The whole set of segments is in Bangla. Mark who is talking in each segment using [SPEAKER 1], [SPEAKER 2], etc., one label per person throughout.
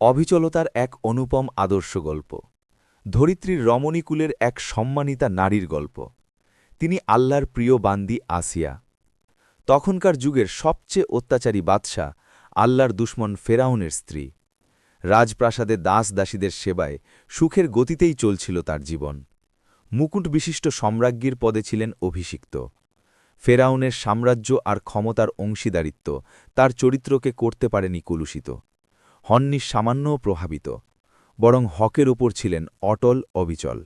[SPEAKER 1] অবিচলতার এক অনুপম আদর্শ গল্প। ধরিত্রীর রমণীকুলের এক সম্মানিতা নারীর গল্প। তিনি আল্লাহর প্রিয় বান্দি আসিয়া। তখনকার যুগের সবচেয়ে অত্যাচারী বাদশা আল্লাহর দুশমন ফেরাউনের স্ত্রী। রাজপ্রাসাদে দাস দাসীদের সেবায় সুখের গতিতেই চলছিল তার জীবন। মুকুট বিশিষ্ট সম্রাজ্ঞীর পদে ছিলেন অভিষিক্ত। ফেরাউনের সাম্রাজ্য আর ক্ষমতার অংশীদারিত্ব তার চরিত্রকে করতে পারেনি কলুষিত, হননি সামান্যও প্রভাবিত, বরং হকের ওপর ছিলেন অটল অবিচল।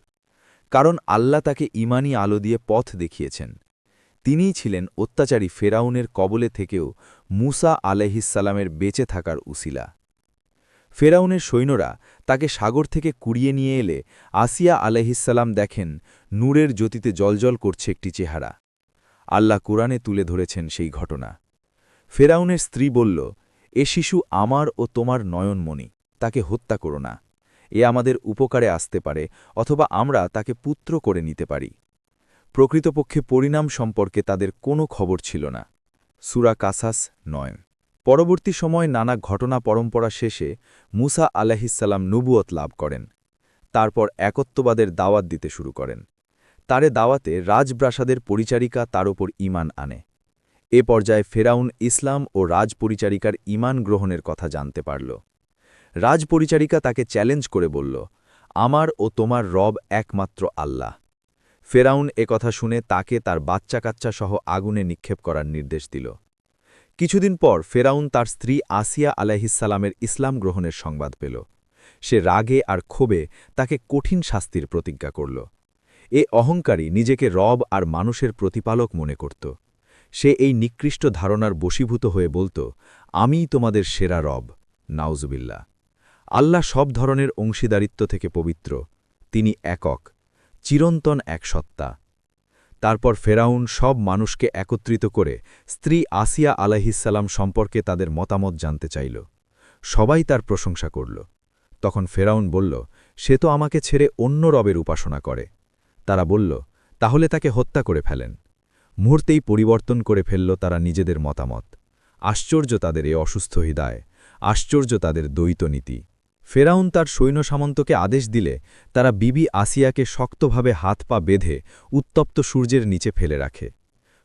[SPEAKER 1] কারণ আল্লাহ তাকে ঈমানী আলো দিয়ে পথ দেখিয়েছেন। তিনিই ছিলেন অত্যাচারী ফেরাউনের কবলে থেকেও মুসা আলাইহিসসালামের বেঁচে থাকার উসিলা। ফেরাউনের সৈন্যরা তাকে সাগর থেকে কুড়িয়ে নিয়ে এলে আসিয়া আলাইহিসসালাম দেখেন নূরের জ্যোতিতে জ্বলজ্বল করছে একটি চেহারা। আল্লাহ কুরআনে তুলে ধরেছেন সেই ঘটনা। ফেরাউনের স্ত্রী বলল, এ শিশু আমার ও তোমার নয়নমণি, তাকে হত্যা করো না। এ আমাদের উপকারে আসতে পারে, অথবা আমরা তাকে পুত্র করে নিতে পারি। প্রকৃতপক্ষে পরিণাম সম্পর্কে তাদের কোনো খবর ছিল না। সূরা কাসাস 9। পরবর্তী সময় নানা ঘটনা পরম্পরা শেষে মুসা আলাইহিসসালাম নবুয়ত লাভ করেন। তারপর একত্ববাদের দাওয়াত দিতে শুরু করেন। তারে দাওয়াতে রাজপ্রাসাদের পরিচারিকা তার ওপর ঈমান আনে। এ পর্যায়ে ফেরাউন ইসলাম ও রাজপরিচারিকার ঈমান গ্রহণের কথা জানতে পারল। রাজপরিচারিকা তাকে চ্যালেঞ্জ করে বলল, আমার ও তোমার রব একমাত্র আল্লাহ। ফেরাউন একথা শুনে তাকে তার বাচ্চা কাচ্চা সহ আগুনে নিক্ষেপ করার নির্দেশ দিল। কিছুদিন পর ফেরাউন তার স্ত্রী আসিয়া আলাইহিসসালামের ইসলাম গ্রহণের সংবাদ পেল। সে রাগে আর ক্ষোভে তাকে কঠিন শাস্তির প্রতিজ্ঞা করল। এ অহংকারী নিজেকে রব আর মানুষের প্রতিপালক মনে করত। সে এই নিকৃষ্ট ধারণার বশীভূত হয়ে বলত, আমিই তোমাদের সেরা রব। নাউজুবিল্লাহ। আল্লাহ সব ধরনের অংশীদারিত্ব থেকে পবিত্র, তিনি একক, চিরন্তন এক সত্তা। তারপর ফেরাউন সব মানুষকে একত্রিত করে স্ত্রী আসিয়া আলাইহিসসালাম সম্পর্কে তাদের মতামত জানতে চাইল। সবাই তার প্রশংসা করল। তখন ফেরাউন বলল, সে তো আমাকে ছেড়ে অন্য রবের উপাসনা করে। তারা বলল, তাহলে তাকে হত্যা করে ফেলেন। মুহূর্তেই পরিবর্তন করে ফেলল তারা নিজেদের মতামত। আশ্চর্য তাদের এ অসুস্থ হৃদয়, আশ্চর্য তাদের দ্বৈত নীতি। ফেরাউন তার সৈন্য সামন্তকে আদেশ দিলে তারা বিবি আসিয়াকে শক্তভাবে হাত পা বেঁধে উত্তপ্ত সূর্যের নিচে ফেলে রাখে।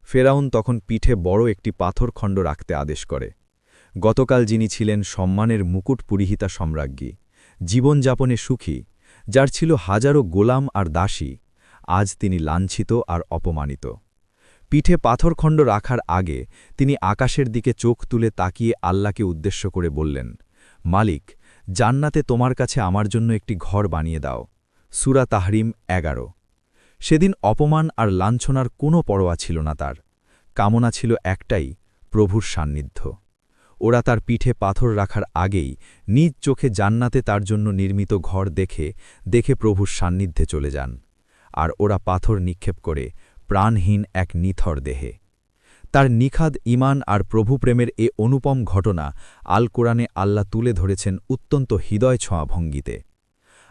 [SPEAKER 1] ফেরাউন তখন পিঠে বড় একটি পাথরখণ্ড রাখতে আদেশ করে। গতকাল যিনি ছিলেন সম্মানের মুকুট পুরিহিতা সম্রাজ্ঞী, জীবনযাপনে সুখী, যার ছিল হাজারো গোলাম আর দাসী, আজ তিনি লাঞ্ছিত আর অপমানিত। পিঠে পাথরখণ্ড রাখার আগে তিনি আকাশের দিকে চোখ তুলে তাকিয়ে আল্লাহকে উদ্দেশ্য করে বললেন, মালিক, জান্নাতে তোমার কাছে আমার জন্য একটি ঘর বানিয়ে দাও। সূরা তাহরিম 11। সেদিন অপমান আর লাঞ্ছনার কোনো পরোয়া ছিল না তার। কামনা ছিল একটাই, প্রভুর সান্নিধ্য। ওরা তার পিঠে পাথর রাখার আগেই নিজ চোখে জান্নাতে তার জন্য নির্মিত ঘর দেখে দেখে প্রভুর সান্নিধ্যে চলে যান। আর ওরা পাথর নিক্ষেপ করে প্রাণহীন এক নিথর দেহে। তার নিখাদ ঈমান আর প্রভুপ্রেমের এ অনুপম ঘটনা আল কোরআনে আল্লাহ তুলে ধরেছেন অত্যন্ত হৃদয় ছোঁয়া ভঙ্গিতে।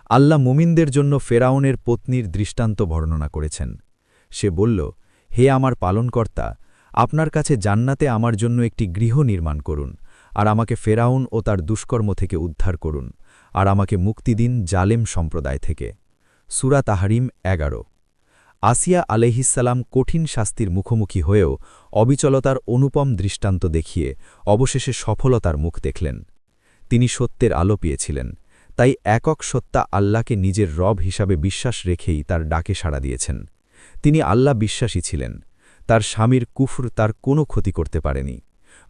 [SPEAKER 1] আল্লাহ মুমিনদের জন্য ফেরাউনের পত্নীর দৃষ্টান্ত বর্ণনা করেছেন। সে বলল, হে আমার পালনকর্তা, আপনার কাছে জান্নাতে আমার জন্য একটি গৃহ নির্মাণ করুন, আর আমাকে ফেরাউন ও তার দুষ্কর্ম থেকে উদ্ধার করুন, আর আমাকে মুক্তি দিন জালেম সম্প্রদায় থেকে। সূরা তাহরিম 11। আসিয়া আলাইহিসসালাম কঠিন শাস্তির মুখোমুখি হয়েও অবিচলতার অনুপম দৃষ্টান্ত দেখিয়ে অবশেষে সফলতার মুখ দেখলেন। তিনি সত্যের আলো পেয়েছিলেন, তাই একক সত্তা আল্লাহকে নিজের রব হিসাবে বিশ্বাস রেখেই তার ডাকে সাড়া দিয়েছেন। তিনি আল্লাহ বিশ্বাসী ছিলেন। তার স্বামীর কুফর তার কোনো ক্ষতি করতে পারেনি,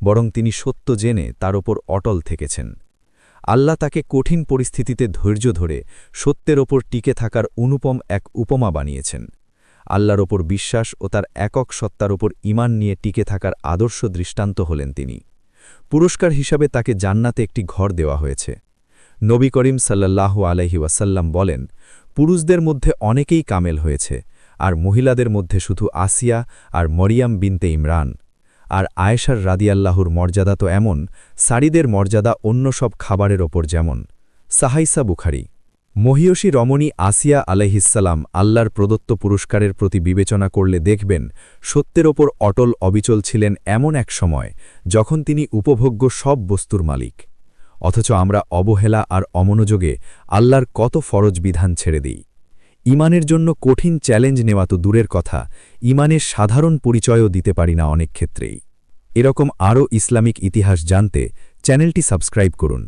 [SPEAKER 1] বরং তিনি সত্য জেনে তার ওপর অটল থেকেছেন। আল্লাহ তাকে কঠিন পরিস্থিতিতে ধৈর্য ধরে সত্যের ওপর টিকে থাকার অনুপম এক উপমা বানিয়েছেন। আল্লাহর ওপর বিশ্বাস ও তার একক সত্তার ওপর ঈমান নিয়ে টিকে থাকার আদর্শ দৃষ্টান্ত হলেন তিনি। পুরস্কার হিসাবে তাকে জান্নাতে একটি ঘর দেওয়া হয়েছে। নবী করিম সাল্লাল্লাহু আলাইহি ওয়াসাল্লাম বলেন, পুরুষদের মধ্যে অনেকেই কামেল হয়েছে, আর মহিলাদের মধ্যে শুধু আসিয়া আর মরিয়াম বিনতে ইমরান। আর আয়েশার রাদিয়াল্লাহুর মর্যাদা তো এমন, সারিদের মর্যাদা অন্য সব খাবারের ওপর যেমন। সাহাইসা বুখারী। মহিয়সী রমণী আসিয়া আলাইহিসসালাম আল্লাহর প্রদত্ত পুরস্কারের প্রতি বিবেচনা করলে দেখবেন সত্যের ওপর অটল অবিচল ছিলেন এমন এক সময় যখন তিনি উপভোগ্য সব বস্তুর মালিক।
[SPEAKER 2] অথচ আমরা অবহেলা আর অমনোযোগে আল্লাহর কত ফরজ বিধান ছেড়ে দিই। ইমানের জন্য কঠিন চ্যালেঞ্জ নেওয়া তো দূরের কথা, ইমানের সাধারণ পরিচয়ও দিতে পারি না অনেক ক্ষেত্রেই। এরকম আরও ইসলামিক ইতিহাস জানতে চ্যানেলটি সাবস্ক্রাইব করুন।